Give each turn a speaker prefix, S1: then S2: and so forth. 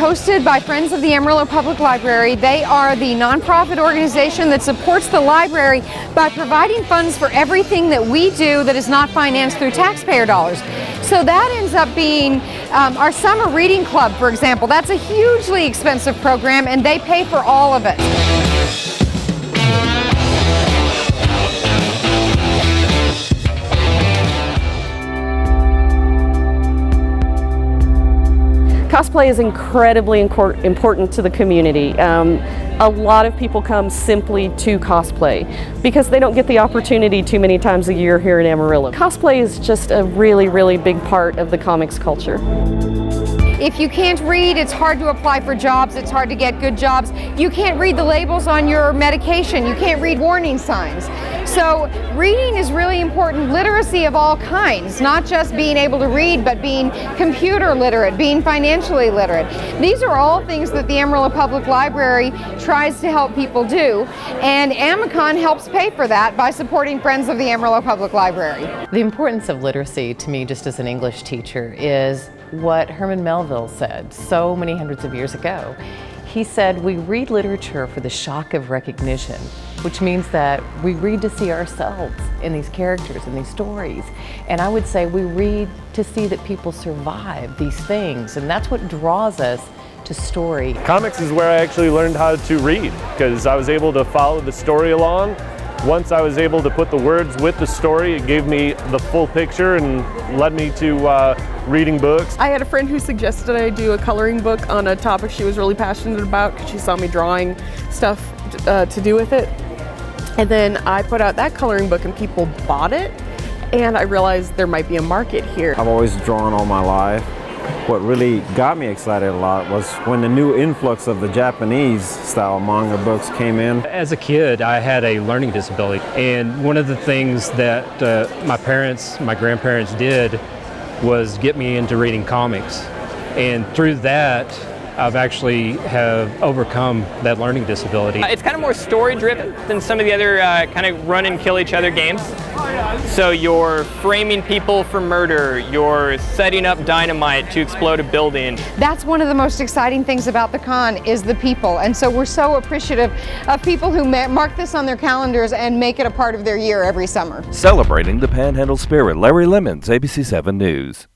S1: hosted by Friends of the Amarillo Public Library. They are the nonprofit organization that supports the library by providing funds for everything that we do that is not financed through taxpayer dollars. So that ends up being our summer reading club, for example. That's a hugely expensive program, and they pay for all of it.
S2: Cosplay is incredibly important to the community. A lot of people come simply to cosplay because they don't get the opportunity too many times a year here in Amarillo. Cosplay is just a really, really big part of the comics culture.
S1: If you can't read, it's hard to apply for jobs, it's hard to get good jobs. You can't read the labels on your medication, you can't read warning signs. So reading is really important, literacy of all kinds, not just being able to read, but being computer literate, being financially literate. These are all things that the Amarillo Public Library tries to help people do, and Amicon helps pay for that by supporting Friends of the Amarillo Public Library.
S3: The importance of literacy to me, just as an English teacher, is what Herman Melville said so many hundreds of years ago. He said, we read literature for the shock of recognition, which means that we read to see ourselves in these characters and these stories. And I would say we read to see that people survive these things, and that's what draws us to story.
S4: Comics is where I actually learned how to read, because I was able to follow the story along. Once I was able to put the words with the story, it gave me the full picture and led me to reading books.
S5: I had a friend who suggested I do a coloring book on a topic she was really passionate about because she saw me drawing stuff to do with it. And then I put out that coloring book and people bought it, and I realized there might be a market here.
S6: I've always drawn all my life. What really got me excited a lot was when the new influx of the Japanese style manga books came in.
S7: As a kid, I had a learning disability, and one of the things that my grandparents did was get me into reading comics. And through that, I've actually have overcome that learning disability.
S8: It's kind of more story driven than some of the other kind of run and kill each other games. So you're framing people for murder, you're setting up dynamite to explode a building.
S1: That's one of the most exciting things about the con is the people, and so we're so appreciative of people who mark this on their calendars and make it a part of their year every summer.
S9: Celebrating the Panhandle spirit, Larry Lemmons, ABC 7 News.